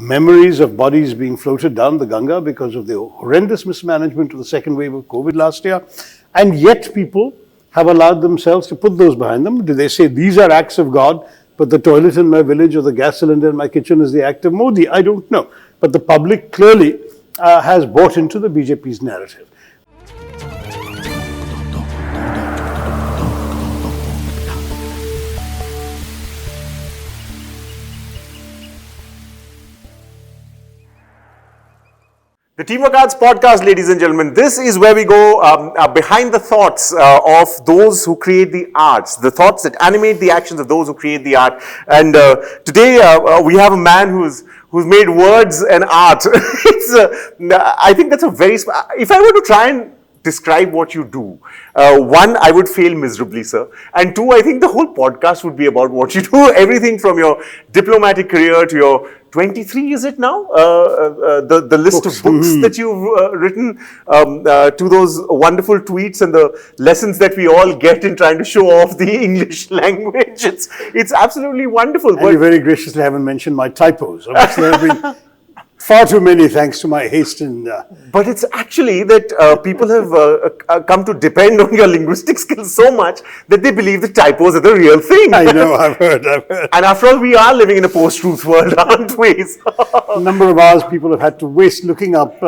memories of bodies being floated down the Ganga because of the horrendous mismanagement of the second wave of COVID last year. And yet people have allowed themselves to put those behind them. Do they say these are acts of God, but the toilet in my village or the gas cylinder in my kitchen is the act of Modi? I don't know. But the public clearly has bought into the BJP's narrative. The Teamwork Arts podcast, ladies and gentlemen, this is where we go behind the thoughts of those who create the arts, the thoughts that animate the actions of those who create the art. And today we have a man who's made words and art. I think that's a very, if I were to try and describe what you do, one, I would fail miserably, sir. And two, I think the whole podcast would be about what you do. Everything from your diplomatic career to your 23, is it now? The list of books that you've written, to those wonderful tweets and the lessons that we all get in trying to show off the English language. It's absolutely wonderful. And you very graciously haven't mentioned my typos. Obviously, there have been far too many thanks to my haste in... But it's actually that people have come to depend on your linguistic skills so much that they believe the typos are the real thing. I know, I've heard. And after all, we are living in a post-truth world, aren't we? A number of hours people have had to waste looking up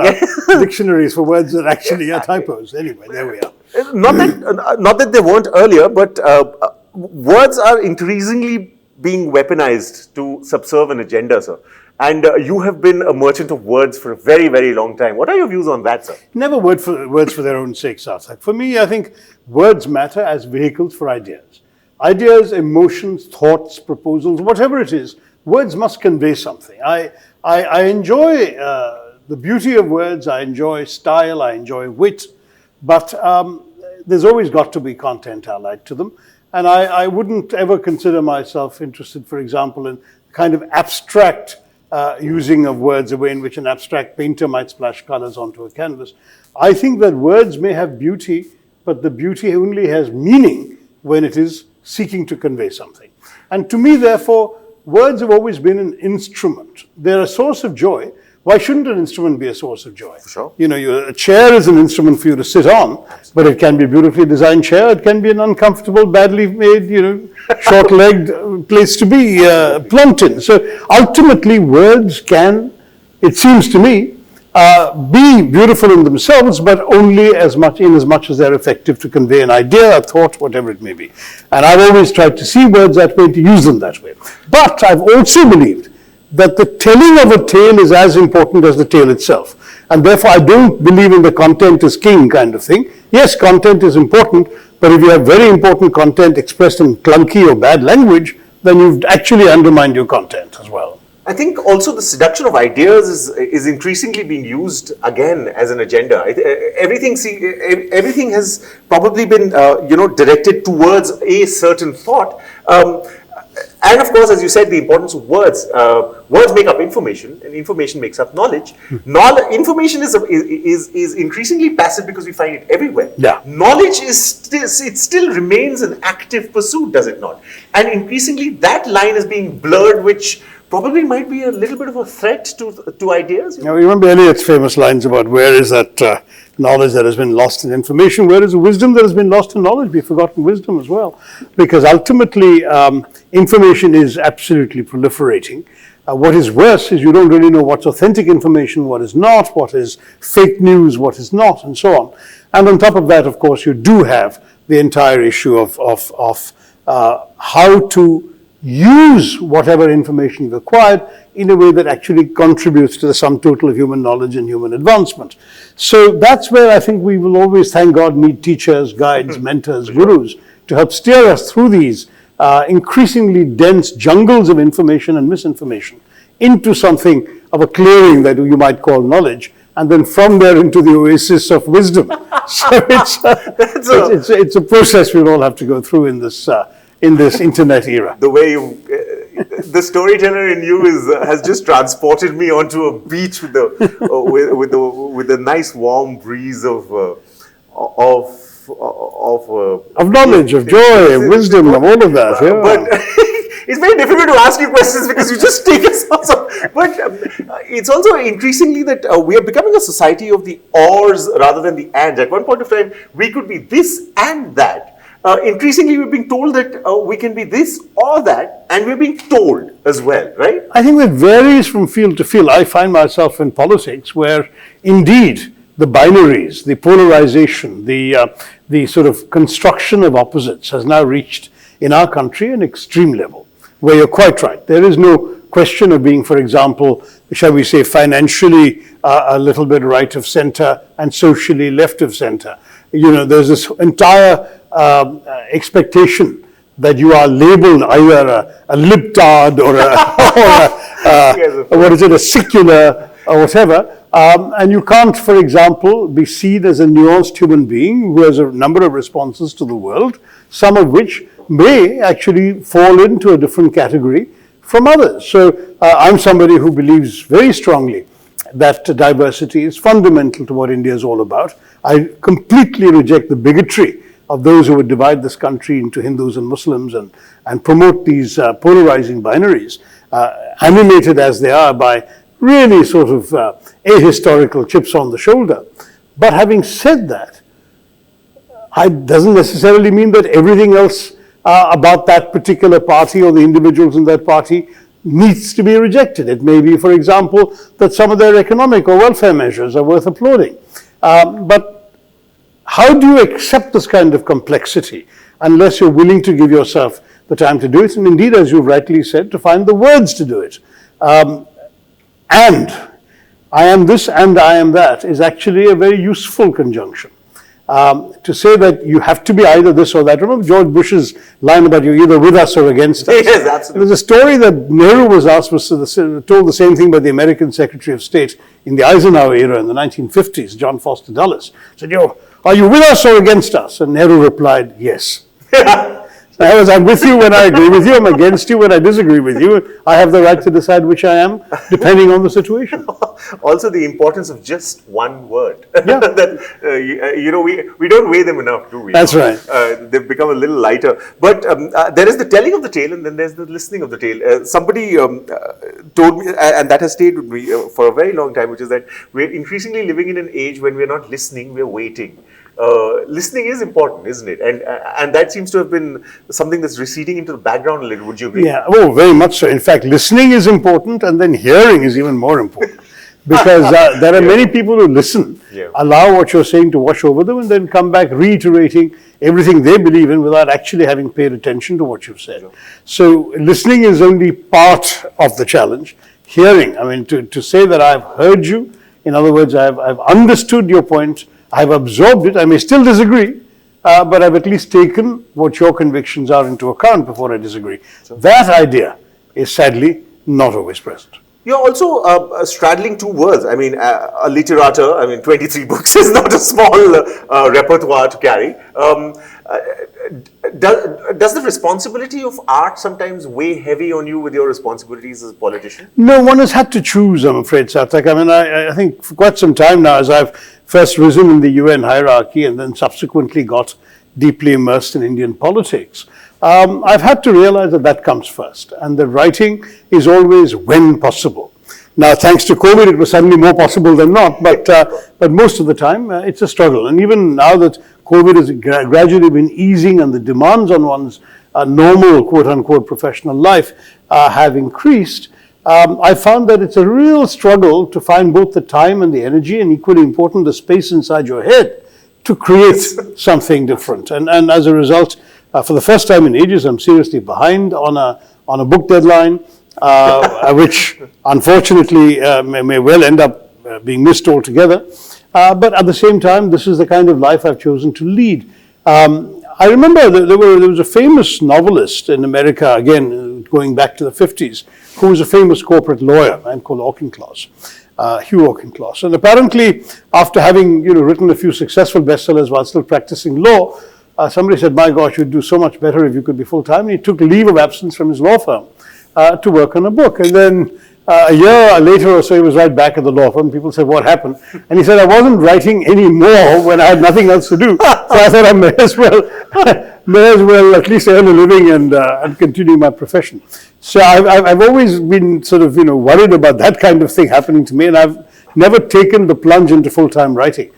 dictionaries for words that actually are typos. Anyway, there we are. Not that they weren't earlier, but words are increasingly being weaponized to subserve an agenda, sir. And you have been a merchant of words for a very, very long time. What are your views on that, sir? Never words for their own sake, Sarthak. For me, I think words matter as vehicles for ideas. Ideas, emotions, thoughts, proposals, whatever it is, words must convey something. I enjoy the beauty of words, I enjoy style, I enjoy wit, but there's always got to be content allied to them. And I wouldn't ever consider myself interested, for example, in kind of abstract using of words, a way in which an abstract painter might splash colors onto a canvas. I think that words may have beauty, but the beauty only has meaning when it is seeking to convey something. And to me, therefore, words have always been an instrument. They're a source of joy. Why shouldn't an instrument be a source of joy? For sure. You know, a chair is an instrument for you to sit on, but it can be a beautifully designed chair. It can be an uncomfortable, badly made, short-legged place to be plumped in. So ultimately, words can, it seems to me, be beautiful in themselves, but only as much as they're effective to convey an idea, a thought, whatever it may be. And I've always tried to see words that way, to use them that way. But I've also believed that the telling of a tale is as important as the tale itself. And therefore, I don't believe in the content is king kind of thing. Yes, content is important, but if you have very important content expressed in clunky or bad language, then you've actually undermined your content as well. I think also the seduction of ideas is increasingly being used again as an agenda. Everything has probably been directed towards a certain thought. And of course, as you said, the importance of words. Words make up information, and information makes up knowledge. Information is increasingly passive because we find it everywhere. Yeah. Knowledge it still remains an active pursuit, does it not? And increasingly, that line is being blurred, which probably might be a little bit of a threat to ideas. Now, you remember Eliot's famous lines about where is that knowledge that has been lost in information, where is the wisdom that has been lost in knowledge? We've forgotten wisdom as well. Because ultimately, information is absolutely proliferating. What is worse is you don't really know what's authentic information, what is not, what is fake news, what is not, and so on. And on top of that, of course, you do have the entire issue of how to use whatever information you've acquired in a way that actually contributes to the sum total of human knowledge and human advancement. So that's where I think we will always, thank God, need teachers, guides, mentors, gurus to help steer us through these increasingly dense jungles of information and misinformation into something of a clearing that you might call knowledge, and then from there into the oasis of wisdom. So it's a process we'll all have to go through in this internet era. The way the storyteller in you has just transported me onto a beach with the nice warm breeze of knowledge, of joy, of wisdom, of all of that. Yeah. But it's very difficult to ask you questions because you just take us also. But it's also increasingly that we are becoming a society of the ors rather than the ands. At one point of time, we could be this and that. Increasingly, we're being told that we can be this or that, and we're being told as well, right? I think it varies from field to field. I find myself in politics where, indeed, the binaries, the polarization, the sort of construction of opposites has now reached, in our country, an extreme level, where you're quite right. There is no question of being, for example, shall we say, financially a little bit right of center and socially left of center. You know, there's this entire expectation that you are labeled either a libtard or a secular or whatever, and you can't, for example, be seen as a nuanced human being who has a number of responses to the world, some of which may actually fall into a different category from others. So I'm somebody who believes very strongly that diversity is fundamental to what India is all about. I completely reject the bigotry of those who would divide this country into Hindus and Muslims and promote these polarizing binaries, animated as they are by really sort of ahistorical chips on the shoulder. But having said that, it doesn't necessarily mean that everything else about that particular party or the individuals in that party needs to be rejected. It may be, for example, that some of their economic or welfare measures are worth applauding. But how do you accept this kind of complexity unless you're willing to give yourself the time to do it, and indeed, as you've rightly said, to find the words to do it? And I am this and I am that is actually a very useful conjunction. To say that you have to be either this or that. Remember George Bush's line about you're either with us or against us? Yes, absolutely. There's a story that Nehru was asked, told the same thing by the American Secretary of State in the Eisenhower era in the 1950s, John Foster Dulles. Said, are you with us or against us? And Nehru replied, yes. I'm with you when I agree with you, I'm against you when I disagree with you. I have the right to decide which I am, depending on the situation. Also, the importance of just one word. Yeah. That, we don't weigh them enough, do we? That's right. They've become a little lighter. But there is the telling of the tale, and then there's the listening of the tale. Somebody told me, and that has stayed with me for a very long time, which is that we're increasingly living in an age when we're not listening, we're waiting. Listening is important, isn't it? And that seems to have been something that's receding into the background a little. Would you agree? Yeah, very much so. In fact, listening is important, and then hearing is even more important. Because there are many people who listen, allow what you're saying to wash over them, and then come back reiterating everything they believe in without actually having paid attention to what you've said. So listening is only part of the challenge. Hearing, I mean, to say that I've heard you, in other words, I've understood your point, I've absorbed it. I may still disagree, but I've at least taken what your convictions are into account before I disagree. That idea is sadly not always present. You're also straddling two words. I mean, a literature, 23 books is not a small repertoire to carry. Does the responsibility of art sometimes weigh heavy on you with your responsibilities as a politician? No, one has had to choose, I'm afraid, Sarthak. I mean, I think for quite some time now, as I've first risen in the UN hierarchy and then subsequently got deeply immersed in Indian politics, I've had to realize that comes first, and that writing is always when possible. Now, thanks to COVID, it was suddenly more possible than not, but most of the time, it's a struggle. And even now that COVID has gradually been easing and the demands on one's normal, quote-unquote, professional life have increased, I found that it's a real struggle to find both the time and the energy, and equally important, the space inside your head to create something different. And as a result, for the first time in ages, I'm seriously behind on a book deadline, which unfortunately may well end up being missed altogether. But at the same time, this is the kind of life I've chosen to lead. I remember there was a famous novelist in America, again, going back to the 50s, who was a famous corporate lawyer, a man called Auchincloss, Hugh Auchincloss. And apparently, after having written a few successful bestsellers while still practicing law, somebody said, my gosh, you'd do so much better if you could be full-time. And he took leave of absence from his law firm to work on a book. And then a year later or so, he was right back at the law firm. People said, what happened? And he said, I wasn't writing anymore when I had nothing else to do. So I thought I may as well at least earn a living and continue my profession. So I've always been sort of, worried about that kind of thing happening to me, and I've never taken the plunge into full-time writing.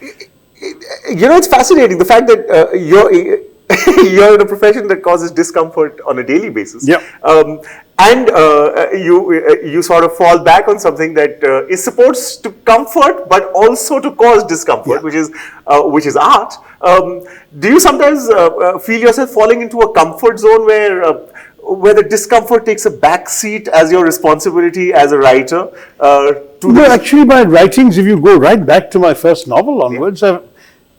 It's fascinating, the fact that you're in a profession that causes discomfort on a daily basis. Yeah. And you sort of fall back on something that is supposed to comfort, but also to cause discomfort, which is art. Do you sometimes feel yourself falling into a comfort zone where the discomfort takes a back seat as your responsibility as a writer? No, actually, my writings, if you go right back to my first novel onwards,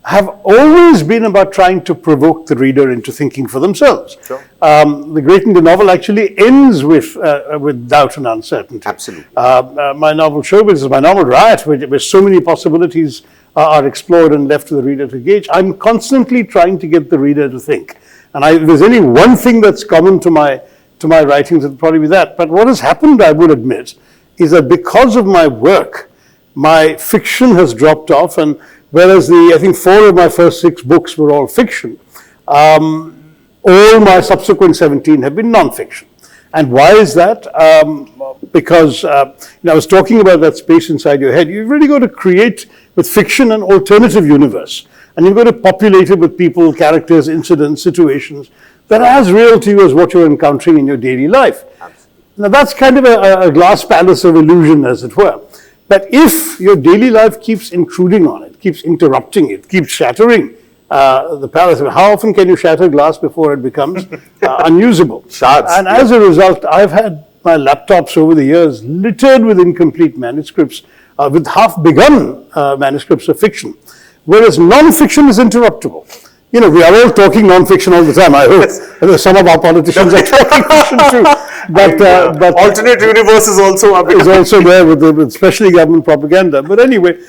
have always been about trying to provoke the reader into thinking for themselves. Sure. The Great Indian Novel actually ends with doubt and uncertainty. Absolutely. My novel Showbiz is my novel Riot, where so many possibilities are explored and left to the reader to gauge. I'm constantly trying to get the reader to think. And if there's any one thing that's common to my writings, it'll probably be that. But what has happened, I would admit, is that because of my work, my fiction has dropped off, and whereas I think 4 of my first 6 books were all fiction, all my subsequent 17 have been non-fiction. And why is that? Because I was talking about that space inside your head. You've really got to create with fiction an alternative universe. And you've got to populate it with people, characters, incidents, situations that are as real to you as what you're encountering in your daily life. Now that's kind of a glass palace of illusion, as it were. But if your daily life keeps intruding on it, keeps interrupting it, keeps shattering the palace, how often can you shatter glass before it becomes unusable? Shards. And as a result, I've had my laptops over the years littered with incomplete manuscripts, with half-begun manuscripts of fiction, whereas non-fiction is interruptible. We are all talking non-fiction all the time. I hope some of our politicians are talking fiction too. But alternate universe is also there with especially government propaganda. But anyway,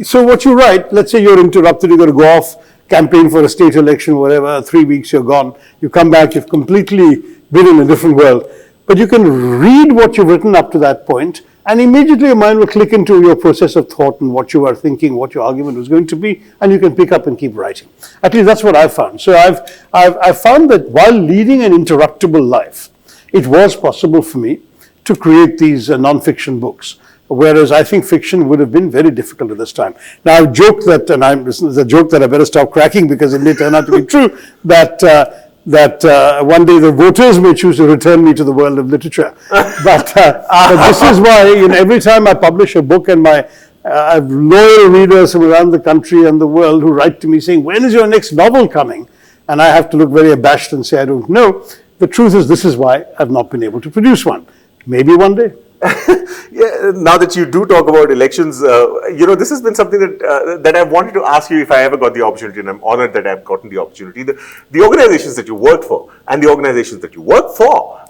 so what you write, let's say you're interrupted, you've got to go off, campaign for a state election, whatever, 3 weeks you're gone, you come back, you've completely been in a different world. But you can read what you've written up to that point, and immediately your mind will click into your process of thought and what you are thinking, what your argument was going to be, and you can pick up and keep writing. At least that's what I've found. So I've found that while leading an interruptible life, it was possible for me to create these non-fiction books, whereas I think fiction would have been very difficult at this time. Now I've joked that, this is a joke that I better stop cracking because it may turn out to be true, that one day the voters may choose to return me to the world of literature. But this is why, every time I publish a book, and I have loyal readers from around the country and the world who write to me saying, when is your next novel coming? And I have to look very abashed and say, I don't know. The truth is, this is why I've not been able to produce one. Maybe one day. Yeah, now that you do talk about elections, this has been something that I've wanted to ask you if I ever got the opportunity, and I'm honored that I've gotten the opportunity. The organizations that you work for and the organizations that you work for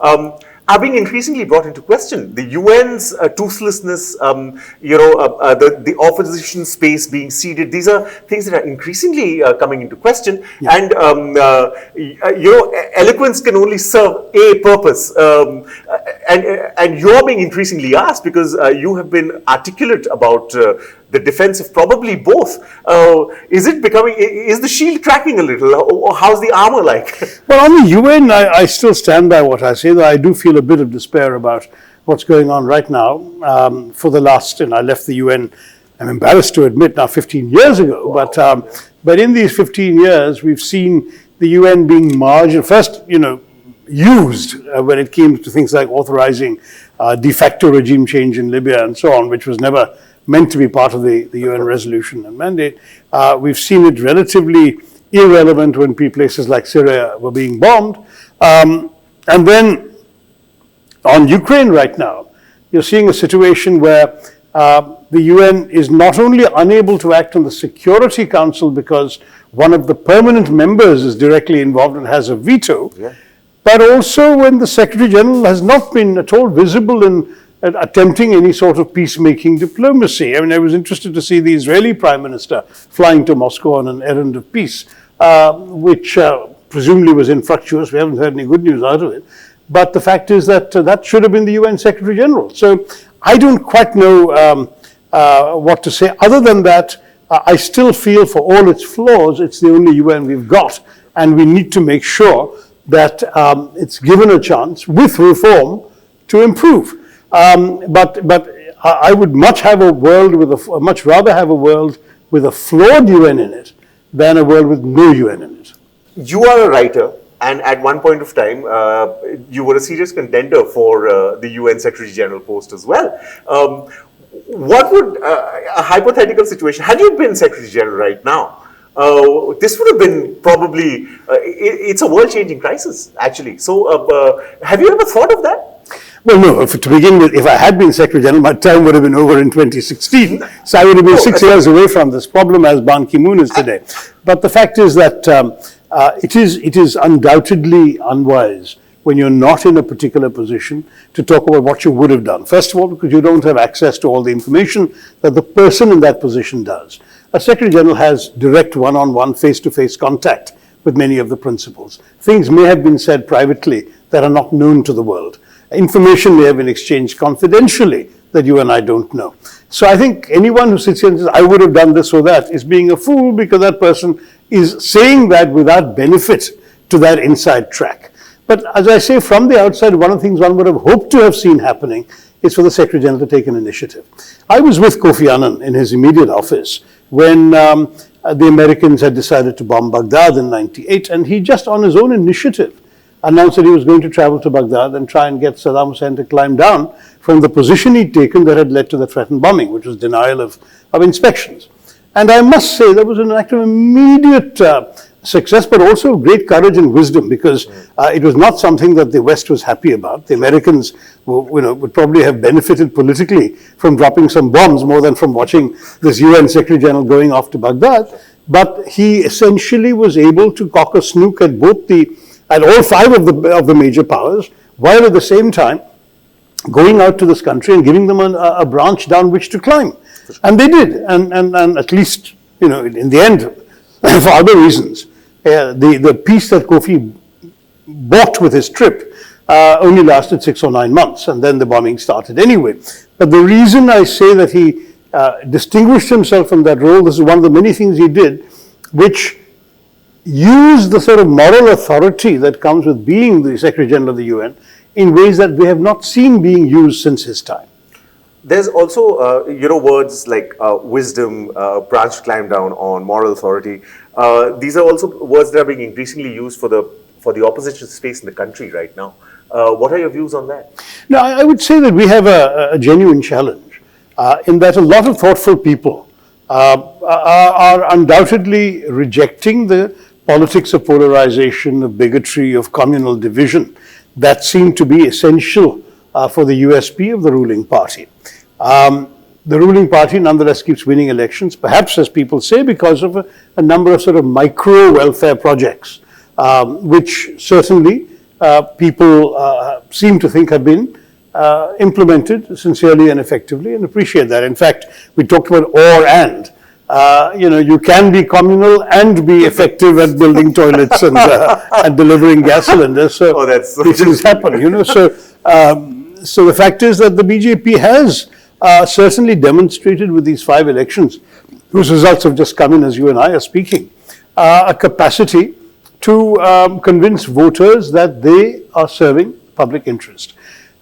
are being increasingly brought into question. The UN's toothlessness, the opposition space being ceded, these are things that are increasingly coming into question. Yeah. And, eloquence can only serve a purpose. And you're being increasingly asked because you have been articulate about the defense of probably both. Is the shield cracking a little, or how's the armor like? Well, on the UN, I still stand by what I say, though I do feel a bit of despair about what's going on right now. For the last, I left the UN, I'm embarrassed to admit now, 15 years ago, wow. But in these 15 years, we've seen the UN being marginal, first, used when it came to things like authorizing de facto regime change in Libya and so on, which was never meant to be part of the UN resolution and mandate. We've seen it relatively irrelevant when places like Syria were being bombed. And then on Ukraine right now, you're seeing a situation where the UN is not only unable to act on the Security Council because one of the permanent members is directly involved and has a veto, but also when the Secretary General has not been at all visible in attempting any sort of peacemaking diplomacy. I was interested to see the Israeli Prime Minister flying to Moscow on an errand of peace, which presumably was infructuous. We haven't heard any good news out of it. But the fact is that that should have been the UN Secretary General. So I don't quite know what to say. Other than that, I still feel for all its flaws, it's the only UN we've got. And we need to make sure that it's given a chance with reform to improve. But I would much have a world with much rather have a world with a flawed UN in it than a world with no UN in it. You are a writer, and at one point of time, you were a serious contender for the UN Secretary General post as well. What would a hypothetical situation, had you been Secretary General right now, this would have been probably, it's a world-changing crisis, actually. So have you ever thought of that? Well, no, to begin with, if I had been Secretary General, my term would have been over in 2016. So I would have been 6 years away from this problem as Ban Ki-moon is today. But the fact is that it is undoubtedly unwise when you're not in a particular position to talk about what you would have done. First of all, because you don't have access to all the information that the person in that position does. A Secretary General has direct one-on-one, face-to-face contact with many of the principals. Things may have been said privately that are not known to the world. Information may have been exchanged confidentially that you and I don't know. So I think anyone who sits here and says, I would have done this or that, is being a fool, because that person is saying that without benefit to that inside track. But as I say, from the outside, one of the things one would have hoped to have seen happening is for the Secretary General to take an initiative. I was with Kofi Annan in his immediate office when the Americans had decided to bomb Baghdad in '98, and he just on his own initiative announced that he was going to travel to Baghdad and try and get Saddam Hussein to climb down from the position he'd taken that had led to the threatened bombing, which was denial of inspections. And I must say that was an act of immediate success, but also great courage and wisdom, because it was not something that the West was happy about. The Americans would probably have benefited politically from dropping some bombs more than from watching this UN Secretary General going off to Baghdad. But he essentially was able to cock a snook at all five of the major powers, while at the same time going out to this country and giving them a branch down which to climb. And they did, and at least, in the end, for other reasons, the peace that Kofi bought with his trip only lasted 6 or 9 months, and then the bombing started anyway. But the reason I say that he distinguished himself from that role, this is one of the many things he did, which used the sort of moral authority that comes with being the Secretary General of the UN in ways that we have not seen being used since his time. There's also, words like wisdom, branch climb down on, moral authority. These are also words that are being increasingly used for the opposition space in the country right now. What are your views on that? No, I would say that we have a genuine challenge in that a lot of thoughtful people are undoubtedly rejecting the politics of polarization, of bigotry, of communal division that seem to be essential for the USP of the ruling party. The ruling party nonetheless keeps winning elections, perhaps, as people say, because of a number of sort of micro welfare projects, which certainly people seem to think have been implemented sincerely and effectively, and appreciate that. In fact, we talked about or and. You can be communal and be effective at building toilets and delivering gas cylinders. So these things happen, So the fact is that the BJP has certainly demonstrated with these 5 elections, whose results have just come in as you and I are speaking, a capacity to convince voters that they are serving public interest.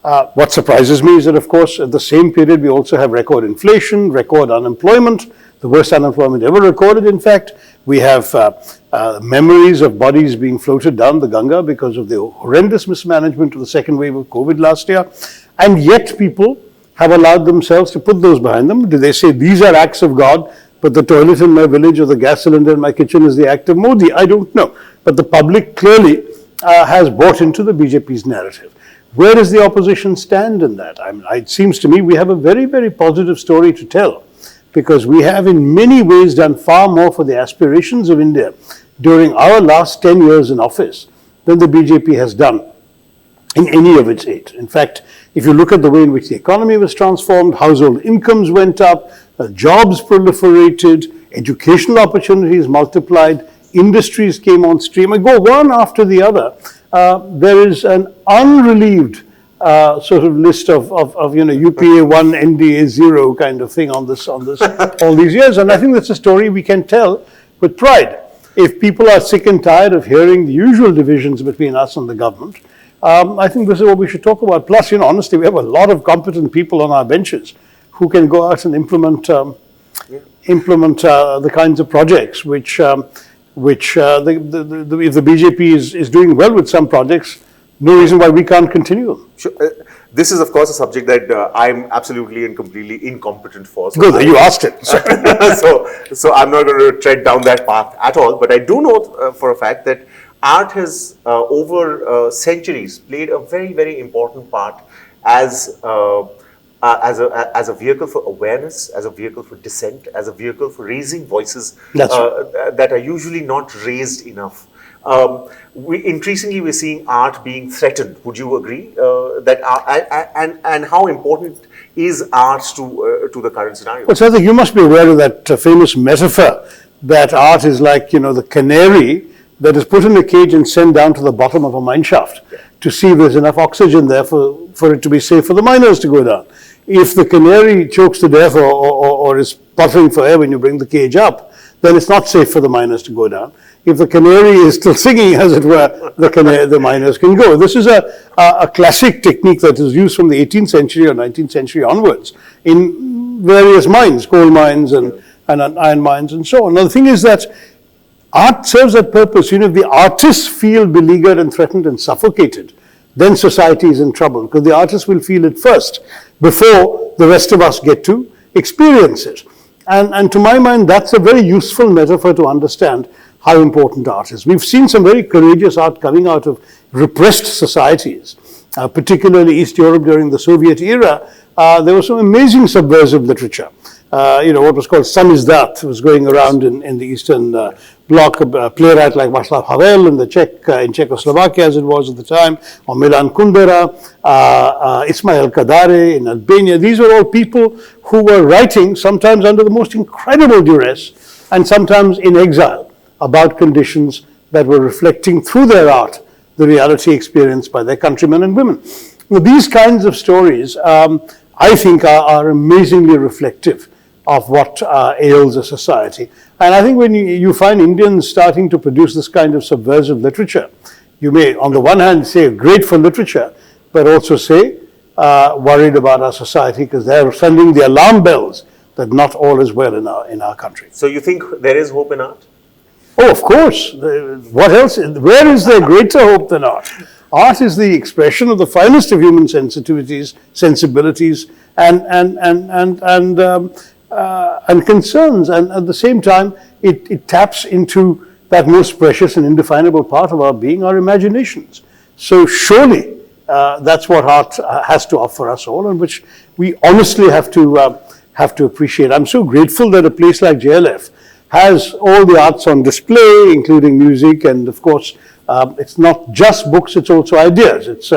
What surprises me is that, of course, at the same period, we also have record inflation, record unemployment, the worst unemployment ever recorded, in fact. We have memories of bodies being floated down the Ganga because of the horrendous mismanagement of the second wave of COVID last year. And yet people have allowed themselves to put those behind them. Do they say these are acts of God, but the toilet in my village or the gas cylinder in my kitchen is the act of Modi? I don't know. But the public clearly has bought into the BJP's narrative. Where does the opposition stand in that? It seems to me we have a very, very positive story to tell, because we have in many ways done far more for the aspirations of India during our last 10 years in office than the BJP has done in any of its 8. In fact, if you look at the way in which the economy was transformed, household incomes went up, jobs proliferated, educational opportunities multiplied, industries came on stream. I go one after the other. there is an unrelieved sort of list of UPA 1, NDA 0 kind of thing on this all these years. And I think that's a story we can tell with pride. If people are sick and tired of hearing the usual divisions between us and the government, I think this is what we should talk about. Plus, honestly, we have a lot of competent people on our benches who can go out and implement the kinds of projects which if the BJP is doing well with some projects, no reason why we can't continue them. Sure. This is, of course, a subject that I'm absolutely and completely incompetent for. So good, you asked it. so I'm not going to tread down that path at all. But I do know for a fact that art has, over centuries, played a very, very important part as a vehicle for awareness, as a vehicle for dissent, as a vehicle for raising voices that are usually not raised enough. Increasingly, we're seeing art being threatened. Would you agree that and how important is art to the current scenario? Well, Sarthak, you must be aware of that famous metaphor that art is like the canary that is put in a cage and sent down to the bottom of a mine shaft to see if there's enough oxygen there for it to be safe for the miners to go down. If the canary chokes to death or is puffing for air when you bring the cage up, then it's not safe for the miners to go down. If the canary is still singing, as it were, the miners can go. This is a classic technique that is used from the 18th century or 19th century onwards in various mines, coal mines and iron mines and so on. Now, the thing is that art serves that purpose. If the artists feel beleaguered and threatened and suffocated, then society is in trouble, because the artists will feel it first before the rest of us get to experience it. And to my mind, that's a very useful metaphor to understand how important art is. We've seen some very courageous art coming out of repressed societies, particularly East Europe during the Soviet era. There was some amazing subversive literature. What was called Samizdat was going around in the Eastern Bloc. A playwright like Václav Havel in Czechoslovakia, as it was at the time, or Milan Kundera, Ismail Kadare in Albania. These were all people who were writing, sometimes under the most incredible duress, and sometimes in exile, about conditions that were reflecting through their art the reality experienced by their countrymen and women. These kinds of stories, I think, are amazingly reflective of what ails a society. And I think when you find Indians starting to produce this kind of subversive literature, you may, on the one hand, say great for literature, but also say worried about our society, because they're sending the alarm bells that not all is well in our country. So you think there is hope in art? Oh, of course. What else? Where is there greater hope than art? Art is the expression of the finest of human sensitivities, sensibilities, and concerns. And at the same time, it taps into that most precious and indefinable part of our being, our imaginations. So surely that's what art has to offer us all, and which we honestly have to appreciate. I'm so grateful that a place like JLF has all the arts on display, including music, and of course, it's not just books, it's also ideas. It's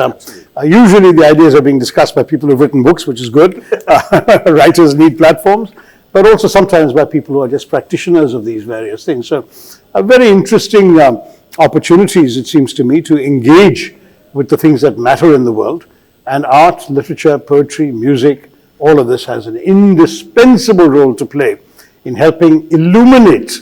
usually the ideas are being discussed by people who've written books, which is good. Writers need platforms, but also sometimes by people who are just practitioners of these various things. So very interesting opportunities, it seems to me, to engage with the things that matter in the world. And art, literature, poetry, music, all of this has an indispensable role to play in helping illuminate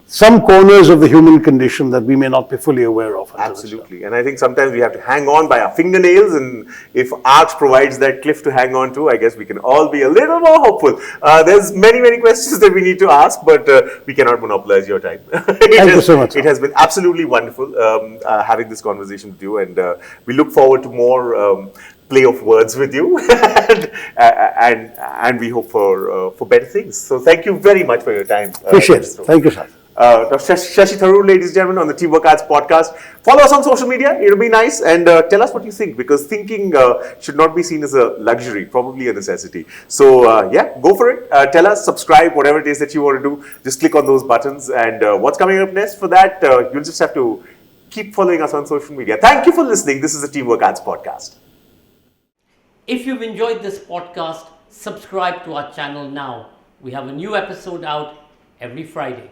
some corners of the human condition that we may not be fully aware of. Absolutely. And I think sometimes we have to hang on by our fingernails, and if art provides that cliff to hang on to, I guess we can all be a little more hopeful. There's many questions that we need to ask, but we cannot monopolize your time. Thank you so much. It has been absolutely wonderful having this conversation with you, and we look forward to more play of words with you, and we hope for better things. So thank you very much for your time. Appreciate it. Thank you, sir. Dr. Shashi Tharoor, ladies and gentlemen, on the Teamwork Arts podcast. Follow us on social media. It'll be nice, and tell us what you think, because thinking should not be seen as a luxury, probably a necessity. So yeah, go for it. Tell us, subscribe, whatever it is that you want to do. Just click on those buttons, and what's coming up next? For that, you'll just have to keep following us on social media. Thank you for listening. This is the Teamwork Arts podcast. If you've enjoyed this podcast, subscribe to our channel now. We have a new episode out every Friday.